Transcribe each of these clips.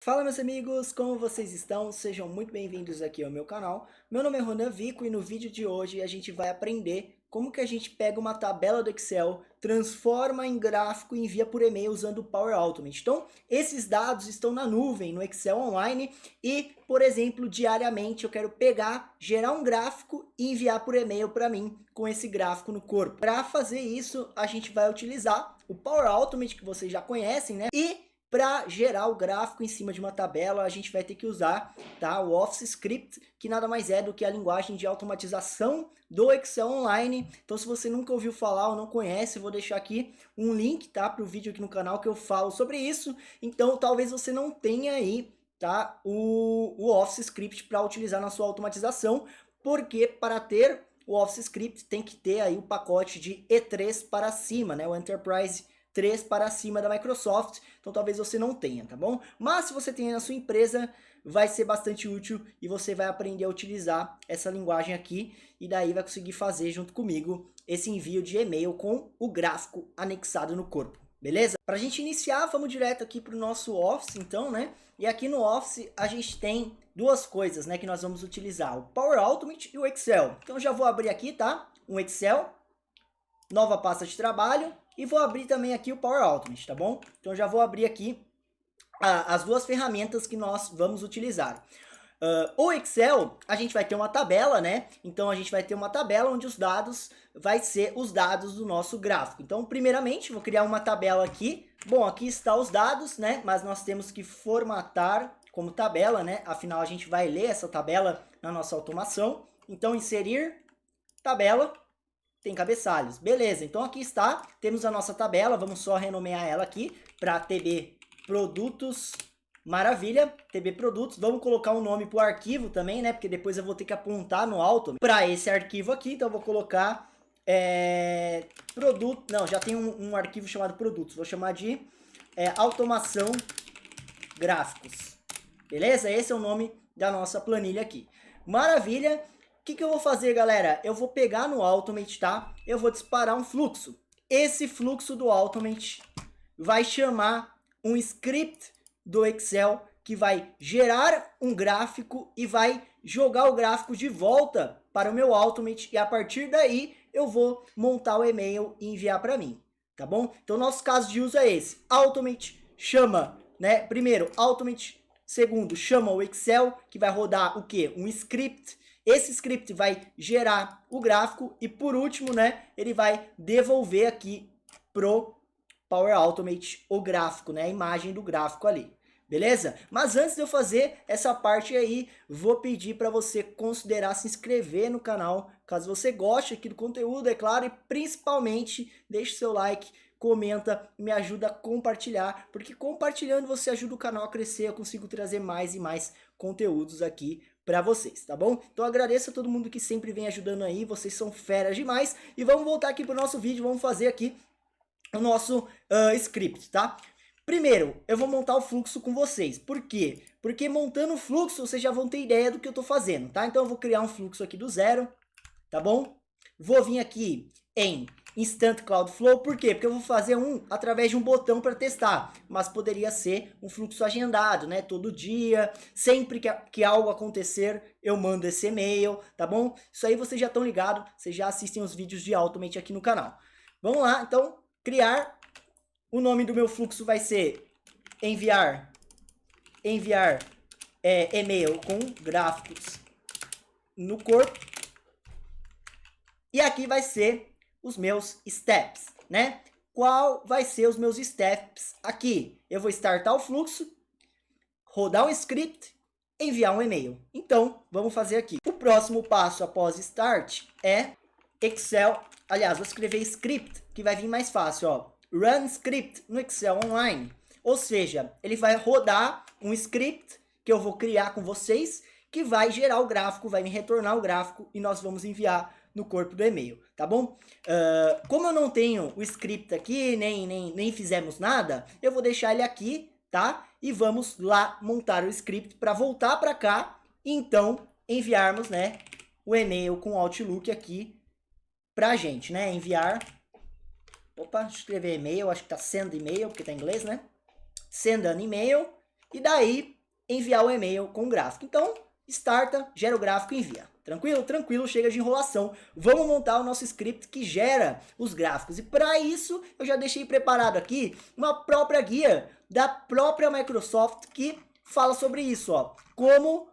Fala meus amigos, como vocês estão? Sejam muito bem-vindos aqui ao meu canal. Meu nome é Ronan Vico e no vídeo de hoje a gente vai aprender como que a gente pega uma tabela do Excel, transforma em gráfico e envia por e-mail usando o Power Automate. Então, esses dados estão na nuvem, no Excel Online e, por exemplo, diariamente eu quero pegar, gerar um gráfico e enviar por e-mail para mim com esse gráfico no corpo. Para fazer isso, a gente vai utilizar o Power Automate que vocês já conhecem, né? E para gerar o gráfico em cima de uma tabela, a gente vai ter que usar, tá, o Office Script, que nada mais é do que a linguagem de automatização do Excel Online. Então, se você nunca ouviu falar ou não conhece, eu vou deixar aqui um link, tá, para o vídeo aqui no canal que eu falo sobre isso. Então, talvez você não tenha aí, tá, o Office Script para utilizar na sua automatização, porque para ter o Office Script tem que ter aí o pacote de E3 para cima, né, o Enterprise 3 para cima da Microsoft, então talvez você não tenha, tá bom? Mas se você tem na sua empresa, vai ser bastante útil e você vai aprender a utilizar essa linguagem aqui e daí vai conseguir fazer junto comigo esse envio de e-mail com o gráfico anexado no corpo, beleza? Para a gente iniciar, vamos direto aqui para o nosso Office, então, né? E aqui no Office a gente tem duas coisas, né, que nós vamos utilizar, o Power Automate e o Excel. Então eu já vou abrir aqui, tá? Um Excel, nova pasta de trabalho, e vou abrir também aqui o Power Automate, tá bom? Então já vou abrir aqui as duas ferramentas que nós vamos utilizar. O Excel, a gente vai ter uma tabela, né? Então a gente vai ter uma tabela onde os dados vai ser os dados do nosso gráfico. Então, primeiramente, vou criar uma tabela aqui. Bom, aqui está os dados, né? Mas nós temos que formatar como tabela, né? Afinal, a gente vai ler essa tabela na nossa automação. Então, inserir tabela. Tem cabeçalhos. Beleza, então aqui está, temos a nossa tabela, vamos só renomear ela aqui para TB Produtos. Maravilha, TB Produtos. Vamos colocar um nome para o arquivo também, né? Porque depois eu vou ter que apontar no alto para esse arquivo aqui. Então eu vou colocar produto. Não, já tem um arquivo chamado produtos. Vou chamar de automação gráficos. Beleza? Esse é o nome da nossa planilha aqui. Maravilha. O que eu vou fazer, galera? Eu vou pegar no Automate, tá? Eu vou disparar um fluxo. Esse fluxo do Automate vai chamar um script do Excel que vai gerar um gráfico e vai jogar o gráfico de volta para o meu Automate e a partir daí eu vou montar o e-mail e enviar para mim, tá bom? Então nosso caso de uso é esse. Automate chama, né? Primeiro, Automate. Segundo, chama o Excel que vai rodar o quê? Um script. Esse script vai gerar o gráfico e por último, né, ele vai devolver aqui pro Power Automate o gráfico, né, a imagem do gráfico ali. Beleza? Mas antes de eu fazer essa parte aí, vou pedir para você considerar se inscrever no canal, caso você goste aqui do conteúdo, é claro, e principalmente deixe seu like, comenta, me ajuda a compartilhar, porque compartilhando você ajuda o canal a crescer, eu consigo trazer mais e mais conteúdos aqui para vocês, tá bom? Então agradeço a todo mundo que sempre vem ajudando aí, vocês são feras demais. E vamos voltar aqui pro nosso vídeo, vamos fazer aqui o nosso script, tá? Primeiro, eu vou montar o fluxo com vocês. Por quê? Porque montando o fluxo, vocês já vão ter ideia do que eu tô fazendo, tá? Então eu vou criar um fluxo aqui do zero, tá bom? Vou vir aqui em Instant Cloud Flow, por quê? Porque eu vou fazer através de um botão para testar, mas poderia ser um fluxo agendado, né? Todo dia, sempre que algo acontecer, eu mando esse e-mail, tá bom? Isso aí vocês já estão ligados, vocês já assistem os vídeos de Automate aqui no canal. Vamos lá, então, criar. O nome do meu fluxo vai ser enviar e-mail com gráficos no corpo. E aqui vai ser os meus steps, né? Qual vai ser os meus steps aqui? Eu vou startar o fluxo, rodar um script, enviar um e-mail. Então, vamos fazer aqui. O próximo passo após start é Excel. Aliás, vou escrever script, que vai vir mais fácil, ó. Run script no Excel Online. Ou seja, ele vai rodar um script que eu vou criar com vocês, que vai gerar o gráfico, vai me retornar o gráfico e nós vamos enviar no corpo do e-mail, tá bom? Como eu não tenho o script aqui, nem fizemos nada, eu vou deixar ele aqui, tá? E vamos lá montar o script para voltar para cá e então enviarmos, né, o e-mail com o Outlook aqui pra gente, né? Enviar. Opa, deixa eu escrever e-mail, acho que tá send e-mail, porque tá em inglês, né? Send an e-mail. e daí enviar o e-mail com o gráfico. Então, starta, gera o gráfico e envia. Tranquilo? Tranquilo, chega de enrolação. Vamos montar o nosso script que gera os gráficos. E para isso, eu já deixei preparado aqui uma própria guia da própria Microsoft que fala sobre isso, ó. Como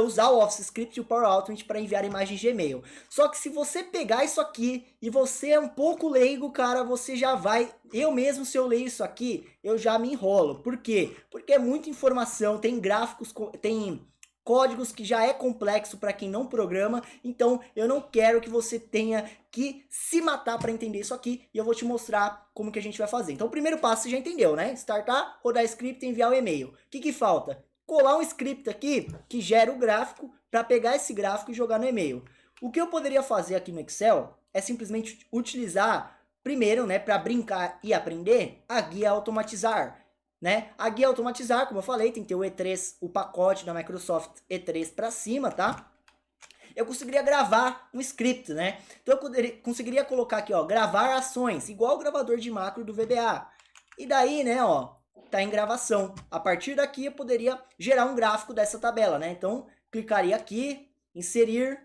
usar o Office Script e o Power Automate para enviar imagens de e-mail. Só que se você pegar isso aqui e você é um pouco leigo, cara, você já vai... Eu mesmo, se eu leio isso aqui, eu já me enrolo. Por quê? Porque é muita informação, tem gráficos, tem códigos que já é complexo para quem não programa, então eu não quero que você tenha que se matar para entender isso aqui, e eu vou te mostrar como que a gente vai fazer. Então o primeiro passo você já entendeu, né? Startar, rodar script e enviar o e-mail. O que que falta? Colar um script aqui que gera o gráfico para pegar esse gráfico e jogar no e-mail. O que eu poderia fazer aqui no Excel é simplesmente utilizar, primeiro, né, para brincar e aprender, a guia automatizar. Né? A guia automatizar, como eu falei, tem que ter o E3, o pacote da Microsoft E3 para cima, tá? Eu conseguiria gravar um script, né? Então eu conseguiria colocar aqui, ó, gravar ações, igual o gravador de macro do VBA. E daí, né, ó, tá em gravação. A partir daqui eu poderia gerar um gráfico dessa tabela, né? Então, clicaria aqui, inserir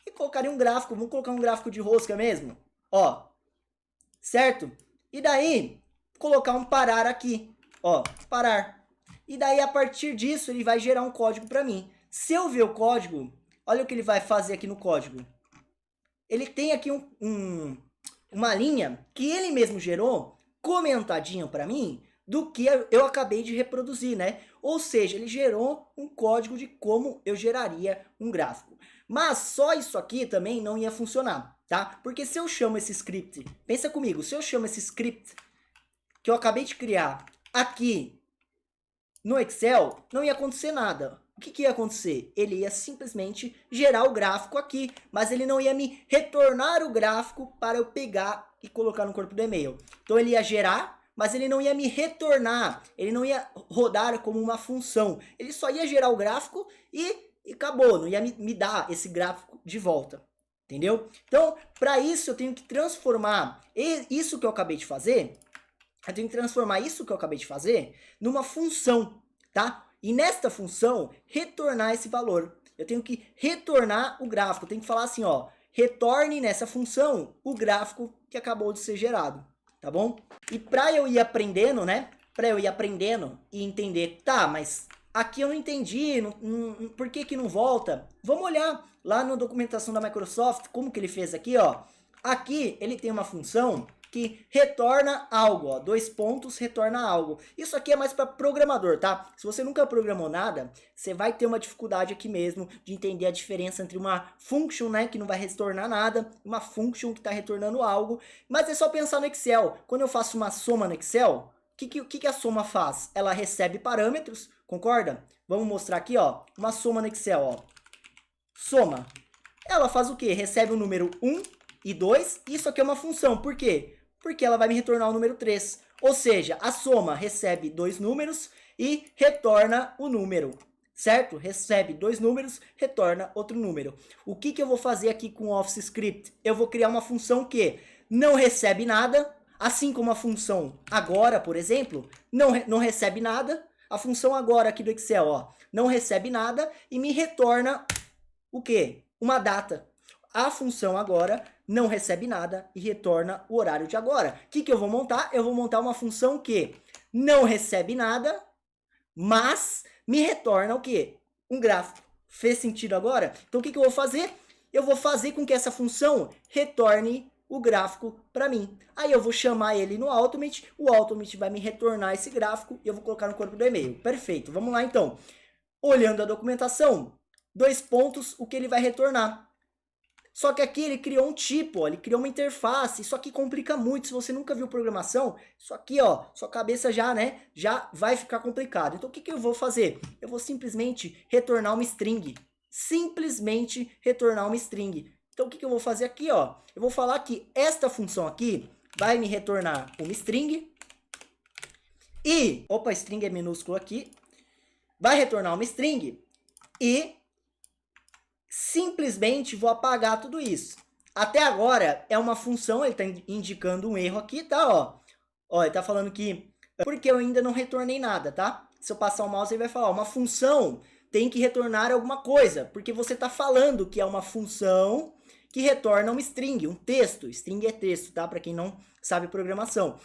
e colocaria um gráfico. Vamos colocar um gráfico de rosca mesmo, ó. Certo? E daí, colocar um parar aqui. Ó, parar. E daí, a partir disso, ele vai gerar um código para mim. Se eu ver o código, olha o que ele vai fazer aqui no código. Ele tem aqui uma linha que ele mesmo gerou, comentadinho para mim, do que eu acabei de reproduzir, né? Ou seja, ele gerou um código de como eu geraria um gráfico. Mas só isso aqui também não ia funcionar, tá? Porque se eu chamo esse script, pensa comigo, se eu chamo esse script que eu acabei de criar aqui no Excel, não ia acontecer nada. O que ia acontecer? Ele ia simplesmente gerar o gráfico aqui, mas ele não ia me retornar o gráfico para eu pegar e colocar no corpo do e-mail. Então ele ia gerar, mas ele não ia me retornar, ele não ia rodar como uma função. Ele só ia gerar o gráfico e acabou, não ia me dar esse gráfico de volta. Entendeu? Então, para isso eu tenho que transformar isso que eu acabei de fazer, numa função, tá? E nesta função, retornar esse valor. Eu tenho que retornar o gráfico. Eu tenho que falar assim, ó, retorne nessa função o gráfico que acabou de ser gerado, tá bom? E para eu ir aprendendo, né? Para eu ir aprendendo e entender, tá, mas aqui eu não entendi, por que que não volta? Vamos olhar lá na documentação da Microsoft, como que ele fez aqui, ó. Aqui ele tem uma função que retorna algo, ó, 2 pontos, retorna algo. Isso aqui é mais para programador, tá? Se você nunca programou nada, você vai ter uma dificuldade aqui mesmo de entender a diferença entre uma function, né, que não vai retornar nada, uma function que está retornando algo. Mas é só pensar no Excel. Quando eu faço uma soma no Excel, o que a soma faz? Ela recebe parâmetros, concorda? Vamos mostrar aqui, ó, uma soma no Excel, ó. Soma. Ela faz o quê? Recebe o número 1 e 2. Isso aqui é uma função. Por quê? Porque ela vai me retornar o número 3. Ou seja, a soma recebe 2 números e retorna o número, certo? Recebe 2 números, retorna outro número. O que eu vou fazer aqui com o Office Script? Eu vou criar uma função que não recebe nada, assim como a função agora, por exemplo, não recebe nada. A função agora aqui do Excel, ó, não recebe nada e me retorna o quê? Uma data. A função agora não recebe nada e retorna o horário de agora. O que eu vou montar? Eu vou montar uma função que não recebe nada, mas me retorna o quê? Um gráfico. Fez sentido agora? Então o que eu vou fazer? Eu vou fazer com que essa função retorne o gráfico para mim. Aí eu vou chamar ele no Automate, o Automate vai me retornar esse gráfico e eu vou colocar no corpo do e-mail. Perfeito, vamos lá então. Olhando a documentação, 2 pontos, o que ele vai retornar. Só que aqui ele criou um tipo, ó, ele criou uma interface, isso aqui complica muito, se você nunca viu programação, isso aqui, ó, sua cabeça já, né, já vai ficar complicado. Então o que eu vou fazer? Eu vou simplesmente retornar uma string, Então o que eu vou fazer aqui, ó, eu vou falar que esta função aqui vai me retornar uma string, e, opa, string é minúsculo aqui, vai retornar uma string, e simplesmente vou apagar tudo isso. Até agora é uma função, ele está indicando um erro aqui, tá? Ó, ele está falando que porque eu ainda não retornei nada, tá? se eu passar o mouse, ele vai falar, ó, uma função tem que retornar alguma coisa, porque você está falando que é uma função que retorna um string, um texto. String é texto, tá? Para quem não sabe programação.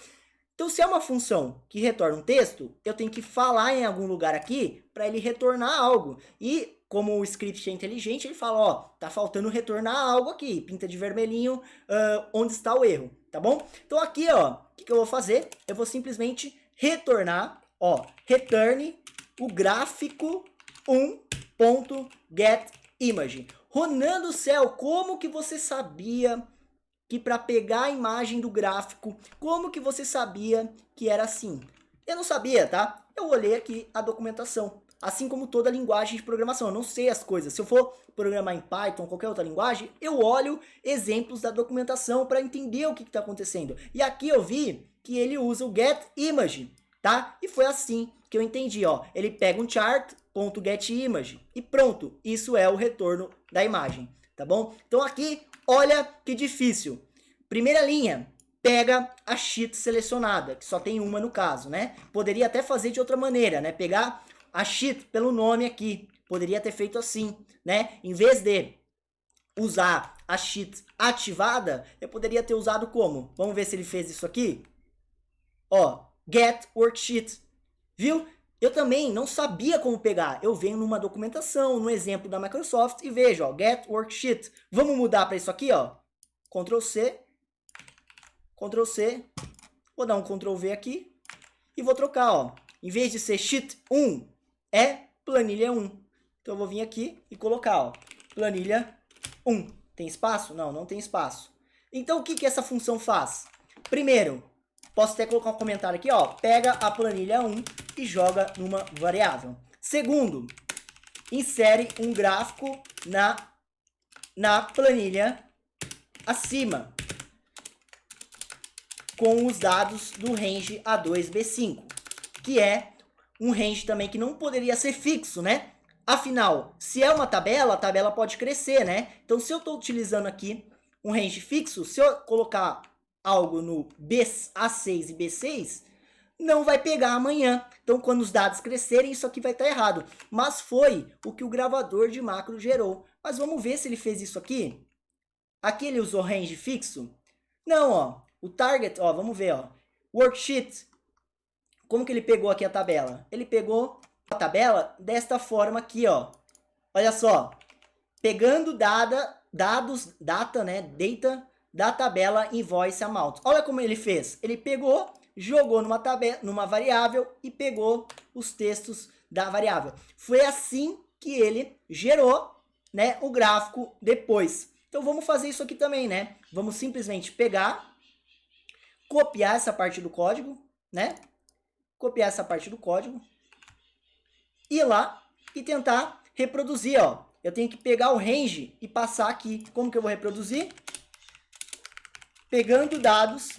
Então, se é uma função que retorna um texto, eu tenho que falar em algum lugar aqui para ele retornar algo. E como o script é inteligente, ele fala, ó, tá faltando retornar algo aqui, pinta de vermelhinho onde está o erro, tá bom? Então aqui, ó, o que eu vou fazer? Eu vou simplesmente retornar, ó, return o gráfico 1.getImage. Ronan do céu, como que você sabia que para pegar a imagem do gráfico, como que você sabia que era assim? Eu não sabia, tá? Eu olhei aqui a documentação. Assim como toda linguagem de programação, eu não sei as coisas. Se eu for programar em Python, qualquer outra linguagem, eu olho exemplos da documentação para entender o que está acontecendo. E aqui eu vi que ele usa o getImage, tá? E foi assim que eu entendi, ó. Ele pega um chart.getImage e pronto, isso é o retorno da imagem, tá bom? Então aqui, olha que difícil. Primeira linha, pega a sheet selecionada, que só tem uma no caso, né? Poderia até fazer de outra maneira, né? Pegar a sheet pelo nome aqui. Poderia ter feito assim, né? Em vez de usar a sheet ativada, eu poderia ter usado como? Vamos ver se ele fez isso aqui. Ó, get worksheet. Viu? Eu também não sabia como pegar. Eu venho numa documentação, no exemplo da Microsoft e vejo, ó, get worksheet. Vamos mudar para isso aqui, ó. Ctrl C. Ctrl C. Vou dar um Ctrl V aqui e vou trocar, ó. Em vez de ser sheet 1, é planilha 1. Então eu vou vir aqui e colocar, ó, planilha 1. Tem espaço? Não, não tem espaço. Então o que que essa função faz? Primeiro, posso até colocar um comentário aqui, ó, pega a planilha 1 e joga numa variável. Segundo, insere um gráfico na planilha acima, com os dados do range A2B5, que é um range também que não poderia ser fixo, né? Afinal, se é uma tabela, a tabela pode crescer, né? Então, se eu estou utilizando aqui um range fixo, se eu colocar algo no A6 e B6, não vai pegar amanhã. Então, quando os dados crescerem, isso aqui vai estar errado. Mas foi o que o gravador de macro gerou. Mas vamos ver se ele fez isso aqui. Aqui ele usou range fixo? Não, ó. O target, ó, vamos ver, ó. Worksheet. Como que ele pegou aqui a tabela? Ele pegou a tabela desta forma aqui, ó. Olha só. Pegando data da tabela invoice amount. Olha como ele fez. Ele pegou, jogou numa variável e pegou os textos da variável. Foi assim que ele gerou, né, o gráfico depois. Então vamos fazer isso aqui também, né? Vamos simplesmente pegar, copiar essa parte do código, né? Copiar essa parte do código, ir lá e tentar reproduzir, ó. Eu tenho que pegar o range e passar aqui. Como que eu vou reproduzir? Pegando dados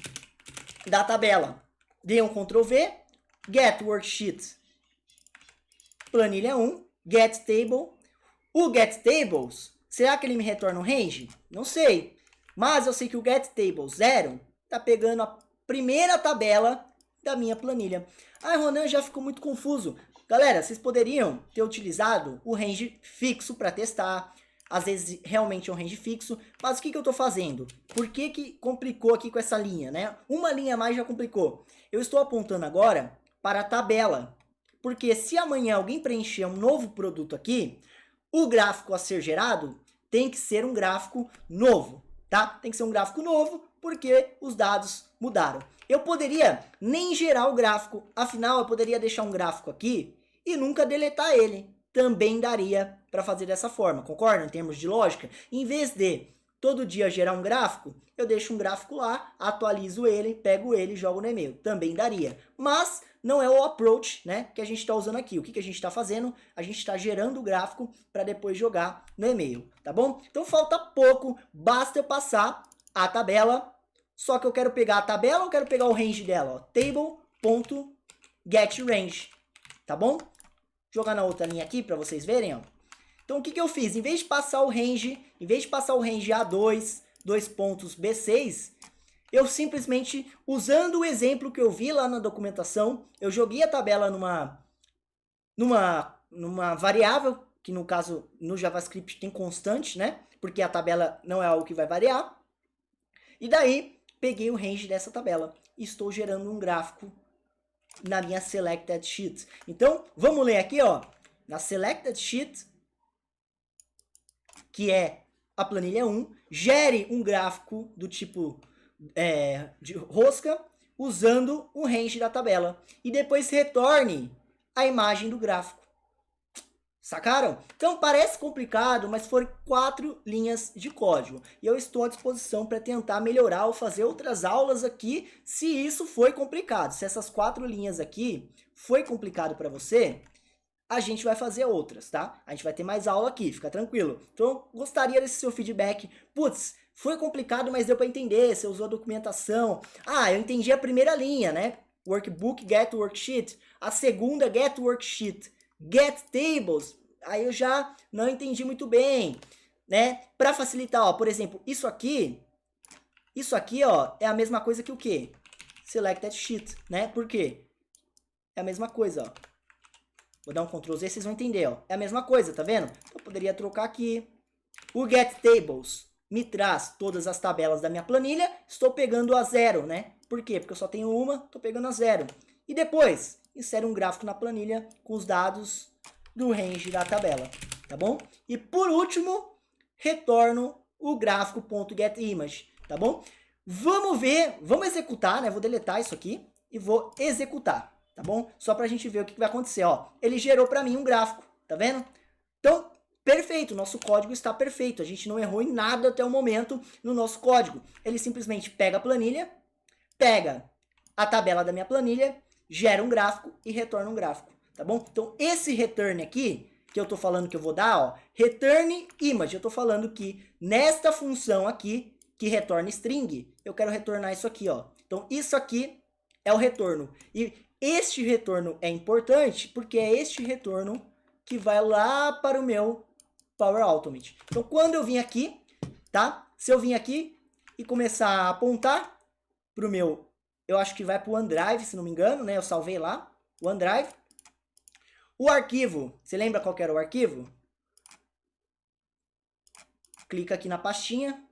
da tabela. Dei um Ctrl V, get worksheet, planilha 1, get table. O get tables, será que ele me retorna um range? Não sei. Mas eu sei que o get table 0 está pegando a primeira tabela da minha planilha. Ah, Ronan, já ficou muito confuso. Galera, vocês poderiam ter utilizado o range fixo para testar. Às vezes realmente é um range fixo. Mas o que eu estou fazendo? Por que complicou aqui com essa linha, né? Uma linha a mais já complicou. Eu estou apontando agora para a tabela. Porque se amanhã alguém preencher um novo produto aqui, o gráfico a ser gerado tem que ser um gráfico novo, tá? Tem que ser um gráfico novo porque os dados mudaram. Eu poderia nem gerar o gráfico, afinal eu poderia deixar um gráfico aqui e nunca deletar ele. Também daria para fazer dessa forma, concorda? Em termos de lógica, em vez de todo dia gerar um gráfico, eu deixo um gráfico lá, atualizo ele, pego ele e jogo no e-mail. Também daria, mas não é o approach, né, que a gente está usando aqui. O que a gente está fazendo? A gente está gerando o gráfico para depois jogar no e-mail, tá bom? Então falta pouco, basta eu passar a tabela. Só que eu quero pegar a tabela ou quero pegar o range dela? Ó, table.getRange, tá bom? Jogar na outra linha aqui para vocês verem, ó. Então o que eu fiz? Em vez de passar o range, A2, 2 pontos B6, eu simplesmente, usando o exemplo que eu vi lá na documentação, eu joguei a tabela numa variável, que no caso no JavaScript tem constante, né? Porque a tabela não é algo que vai variar. E daí peguei o range dessa tabela e estou gerando um gráfico na minha Selected Sheet. Então, vamos ler aqui, ó, na Selected Sheet, que é a planilha 1, gere um gráfico do tipo de rosca usando o range da tabela. E depois retorne a imagem do gráfico. Sacaram? Então parece complicado, mas foram 4 linhas de código. E eu estou à disposição para tentar melhorar ou fazer outras aulas aqui, se isso foi complicado. Se essas 4 linhas aqui foi complicado para você, a gente vai fazer outras, tá? A gente vai ter mais aula aqui, fica tranquilo. Então, eu gostaria desse seu feedback. Putz, foi complicado, mas deu para entender, você usou a documentação. Ah, eu entendi a primeira linha, né? Workbook, get worksheet. A segunda, get worksheet. Get tables. Aí eu já não entendi muito bem, né? Para facilitar, ó, por exemplo, isso aqui, ó, é a mesma coisa que o quê? Selected sheet, né? Por quê? É a mesma coisa, ó. Vou dar um Ctrl Z, vocês vão entender, ó. É a mesma coisa, tá vendo? Eu poderia trocar aqui. O get tables me traz todas as tabelas da minha planilha. Estou pegando a 0, né? Por quê? Porque eu só tenho uma, estou pegando a 0. E depois, insere um gráfico na planilha com os dados do range da tabela, tá bom? E por último, retorno o gráfico.getImage, tá bom? Vamos ver, vamos executar, né? Vou deletar isso aqui e vou executar, tá bom? Só pra gente ver o que vai acontecer, ó. Ele gerou pra mim um gráfico, tá vendo? Então, perfeito, nosso código está perfeito. A gente não errou em nada até o momento no nosso código. Ele simplesmente pega a planilha, pega a tabela da minha planilha, gera um gráfico e retorna um gráfico, tá bom? Então, esse return aqui, que eu tô falando que eu vou dar, ó, return image, eu tô falando que nesta função aqui, que retorna string, eu quero retornar isso aqui, ó. Então, isso aqui é o retorno. E este retorno é importante porque é este retorno que vai lá para o meu Power Automate. Então, quando eu vim aqui, tá? Se eu vim aqui e começar a apontar para o meu, eu acho que vai para o OneDrive, se não me engano, né? Eu salvei lá, o OneDrive. O arquivo, você lembra qual que era o arquivo? Clica aqui na pastinha.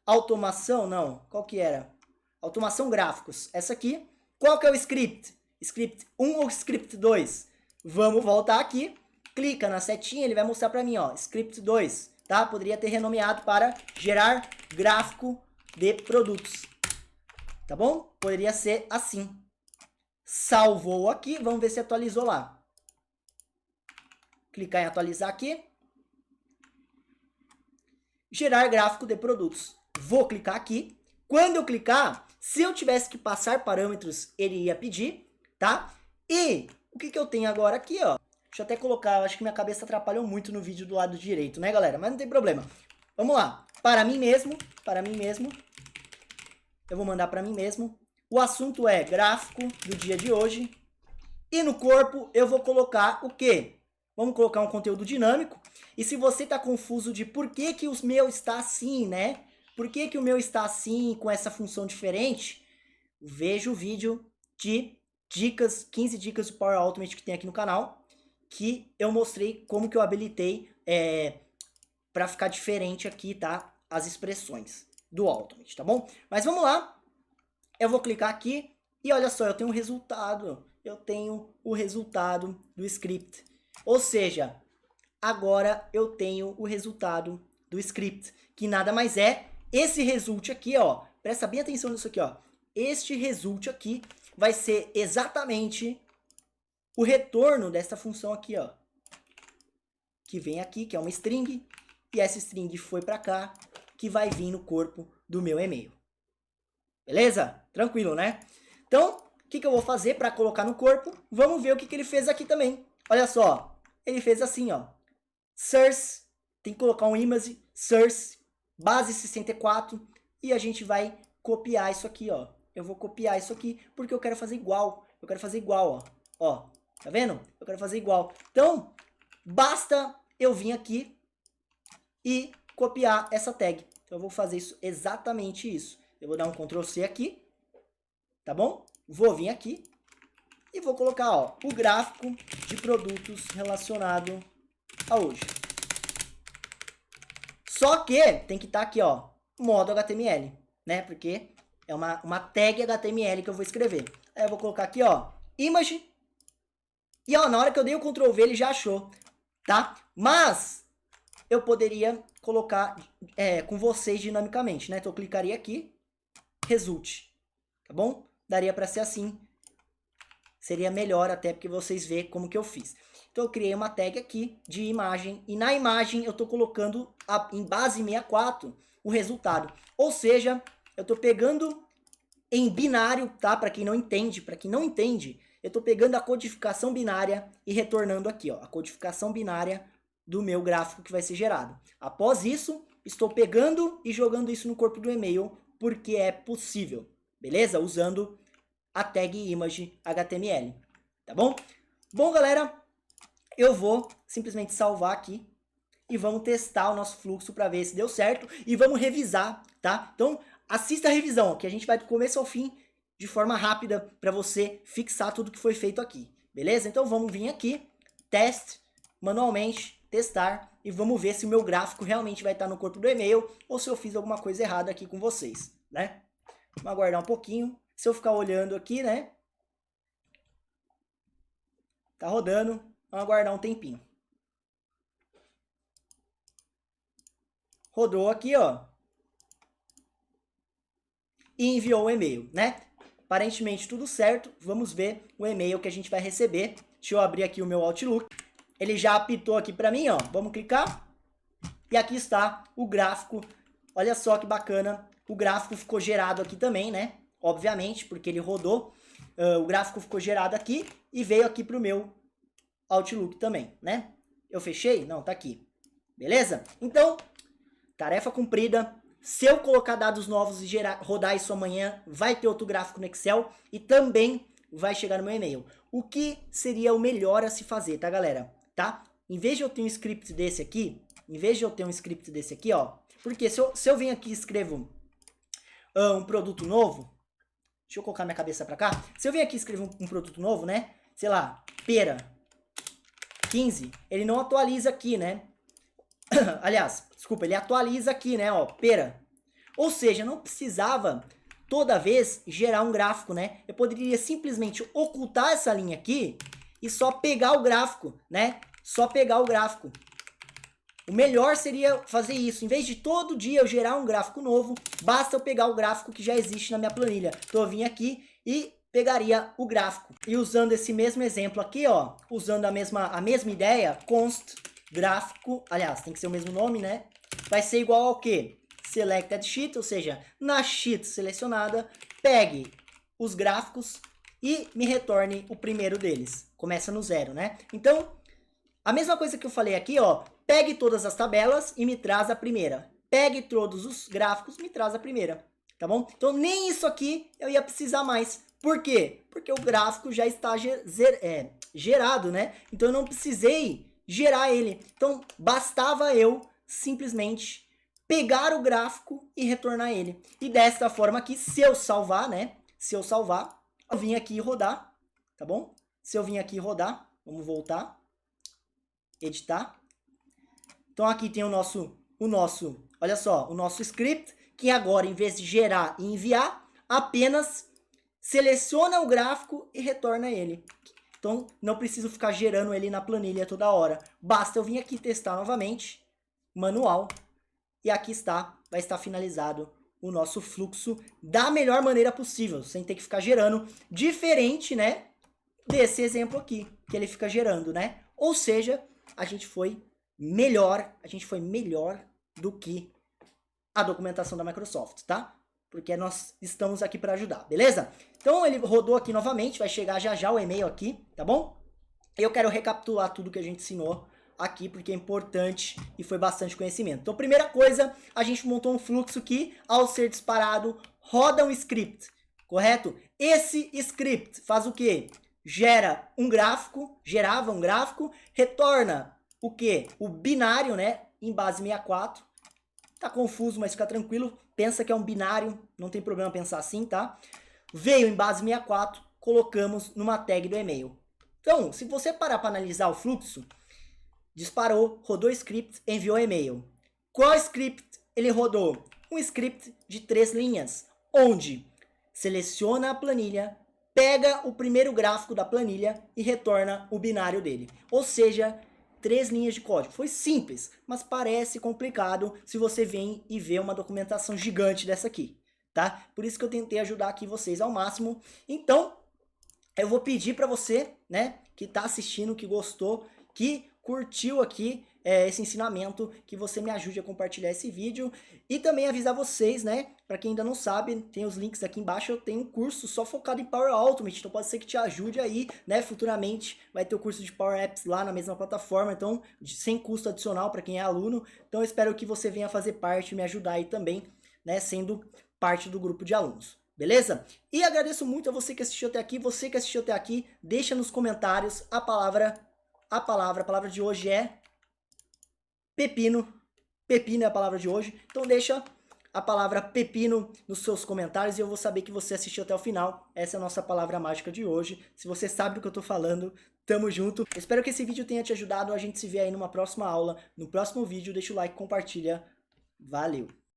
Automação, não. Qual que era? Automação gráficos. Essa aqui. Qual que é o script? Script 1 ou script 2? Vamos voltar aqui. Clica na setinha, ele vai mostrar para mim, ó, script 2, tá? Poderia ter renomeado para gerar gráfico de produtos. Tá bom? Poderia ser assim. Salvou aqui, vamos ver se atualizou lá. Clicar em atualizar aqui. Gerar gráfico de produtos. Vou clicar aqui. Quando eu clicar, se eu tivesse que passar parâmetros, ele ia pedir, tá? E o que eu tenho agora aqui, ó? Deixa eu até colocar, acho que minha cabeça atrapalhou muito no vídeo do lado direito, né, galera? Mas não tem problema. Vamos lá. Para mim mesmo. Eu vou mandar para mim mesmo. O assunto é gráfico do dia de hoje. E no corpo eu vou colocar o quê? Vamos colocar um conteúdo dinâmico. E se você está confuso de por que que o meu está assim, né? Por que que o meu está assim, com essa função diferente? Veja o vídeo de dicas, 15 dicas do Power Automate que tem aqui no canal, que eu mostrei como que eu habilitei para ficar diferente aqui, tá? As expressões do Automate, tá bom? Mas vamos lá. Eu vou clicar aqui e olha só, eu tenho o resultado. Eu tenho o resultado do script. Ou seja, agora eu tenho o resultado do script, que nada mais é esse result aqui, ó. Presta bem atenção nisso aqui, ó. Este result aqui vai ser exatamente o retorno dessa função aqui, ó. Que vem aqui, que é uma string, e essa string foi para cá, que vai vir no corpo do meu e-mail. Beleza? Tranquilo, né? Então, o que eu vou fazer para colocar no corpo? Vamos ver o que ele fez aqui também. Olha só, ele fez assim, ó. Source, tem que colocar um image, source, base 64, e a gente vai copiar isso aqui, ó. Eu vou copiar isso aqui, porque eu quero fazer igual. Eu quero fazer igual, ó. Ó, tá vendo? Eu quero fazer igual. Então, basta eu vir aqui e copiar essa tag. Então, eu vou fazer isso, exatamente isso. Eu vou dar um Ctrl C aqui, tá bom? Vou vir aqui e vou colocar, ó, o gráfico de produtos relacionado a hoje. Só que tem que estar aqui, ó, modo HTML, né? Porque é uma tag HTML que eu vou escrever. Aí eu vou colocar aqui, ó, image. E ó, na hora que eu dei o Ctrl V, ele já achou, tá? Mas eu poderia colocar com vocês dinamicamente, né? Então eu clicaria aqui, result, tá bom? Daria para ser assim. Seria melhor até porque vocês veem como que eu fiz. Então eu criei uma tag aqui de imagem e na imagem eu estou colocando em base 64 o resultado. Ou seja, eu estou pegando em binário, tá? Para quem não entende, eu estou pegando a codificação binária e retornando aqui, ó, a codificação binária do meu gráfico que vai ser gerado. Após isso, estou pegando e jogando isso no corpo do e-mail porque é possível, beleza? Usando a tag image HTML, tá bom? Bom, galera, eu vou simplesmente salvar aqui e vamos testar o nosso fluxo para ver se deu certo e vamos revisar, tá? Então, assista a revisão, que a gente vai do começo ao fim de forma rápida para você fixar tudo que foi feito aqui, beleza? Então, vamos vir aqui, teste, manualmente, testar e vamos ver se o meu gráfico realmente vai estar no corpo do e-mail ou se eu fiz alguma coisa errada aqui com vocês, né? Vamos aguardar um pouquinho. Se eu ficar olhando aqui, né? Tá rodando. Vamos aguardar um tempinho. Rodou aqui, ó. E enviou o e-mail, né? Aparentemente tudo certo. Vamos ver o e-mail que a gente vai receber. Deixa eu abrir aqui o meu Outlook. Ele já apitou aqui para mim, ó. Vamos clicar. E aqui está o gráfico. Olha só que bacana. O gráfico ficou gerado aqui também, né? Obviamente, porque ele rodou. O gráfico ficou gerado aqui e veio aqui para o meu Outlook também, né? Eu fechei? Não, tá aqui. Beleza? Então, tarefa cumprida. Se eu colocar dados novos e rodar isso amanhã, vai ter outro gráfico no Excel e também vai chegar no meu e-mail. O que seria o melhor a se fazer, tá, galera? Tá? Em vez de eu ter um script desse aqui, ó, porque se eu vir aqui e escrevo um produto novo, deixa eu colocar minha cabeça pra cá, se eu vir aqui e escrever um produto novo, né, sei lá, pera 15, ele não atualiza aqui, né, aliás, desculpa, ele atualiza aqui, né, ó, pera, ou seja, não precisava toda vez gerar um gráfico, né, eu poderia simplesmente ocultar essa linha aqui e só pegar o gráfico, né, O melhor seria fazer isso. Em vez de todo dia eu gerar um gráfico novo, basta eu pegar o gráfico que já existe na minha planilha. Então eu vim aqui e pegaria o gráfico. E usando esse mesmo exemplo aqui, ó, usando a mesma ideia, const gráfico, aliás, tem que ser o mesmo nome, né? Vai ser igual ao quê? Selected sheet, ou seja, na sheet selecionada, pegue os gráficos e me retorne o primeiro deles. Começa no 0, né? Então, a mesma coisa que eu falei aqui, ó, pegue todas as tabelas e me traz a primeira. Pegue todos os gráficos e me traz a primeira, tá bom? Então, nem isso aqui eu ia precisar mais. Por quê? Porque o gráfico já está gerado, né? Então, eu não precisei gerar ele. Então, bastava eu simplesmente pegar o gráfico e retornar ele. E desta forma aqui, se eu salvar, né? Eu vim aqui rodar, tá bom? Se eu vim aqui rodar, vamos voltar. Editar. Então aqui tem o nosso, olha só, o nosso script, que agora, em vez de gerar e enviar, apenas seleciona o gráfico e retorna ele. Então não preciso ficar gerando ele na planilha toda hora. Basta eu vir aqui testar novamente, manual, e aqui está, vai estar finalizado o nosso fluxo da melhor maneira possível, sem ter que ficar gerando, diferente, né, desse exemplo aqui, que ele fica gerando, né? Ou seja, a gente foi melhor do que a documentação da Microsoft, tá? Porque nós estamos aqui para ajudar, beleza? Então ele rodou aqui novamente, vai chegar já já o e-mail aqui, tá bom? Eu quero recapitular tudo que a gente ensinou aqui, porque é importante e foi bastante conhecimento. Então, primeira coisa, a gente montou um fluxo que, ao ser disparado, roda um script, correto? Esse script faz o quê? Gerava um gráfico, retorna o quê? O binário, né? Em base 64. Tá confuso, mas fica tranquilo. Pensa que é um binário, não tem problema pensar assim, tá? Veio em base 64, colocamos numa tag do e-mail. Então, se você parar para analisar o fluxo, disparou, rodou script, enviou e-mail. Qual script ele rodou? Um script de 3 linhas, onde seleciona a planilha, pega o primeiro gráfico da planilha e retorna o binário dele. Ou seja, 3 linhas de código. Foi simples, mas parece complicado se você vem e vê uma documentação gigante dessa aqui, tá? Por isso que eu tentei ajudar aqui vocês ao máximo. Então, eu vou pedir para você, né, que está assistindo, que gostou, que curtiu aqui esse ensinamento, que você me ajude a compartilhar esse vídeo e também avisar vocês, né, para quem ainda não sabe, tem os links aqui embaixo, eu tenho um curso só focado em Power Automate, então pode ser que te ajude aí, né, futuramente vai ter o curso de Power Apps lá na mesma plataforma, então sem custo adicional para quem é aluno, então eu espero que você venha fazer parte e me ajudar aí também, né, sendo parte do grupo de alunos. Beleza? E agradeço muito a você que assistiu até aqui. Você que assistiu até aqui, deixa nos comentários a palavra de hoje é pepino. Pepino é a palavra de hoje. Então deixa a palavra pepino nos seus comentários e eu vou saber que você assistiu até o final. Essa é a nossa palavra mágica de hoje. Se você sabe do que eu tô falando, tamo junto. Espero que esse vídeo tenha te ajudado. A gente se vê aí numa próxima aula, no próximo vídeo. Deixa o like, compartilha. Valeu!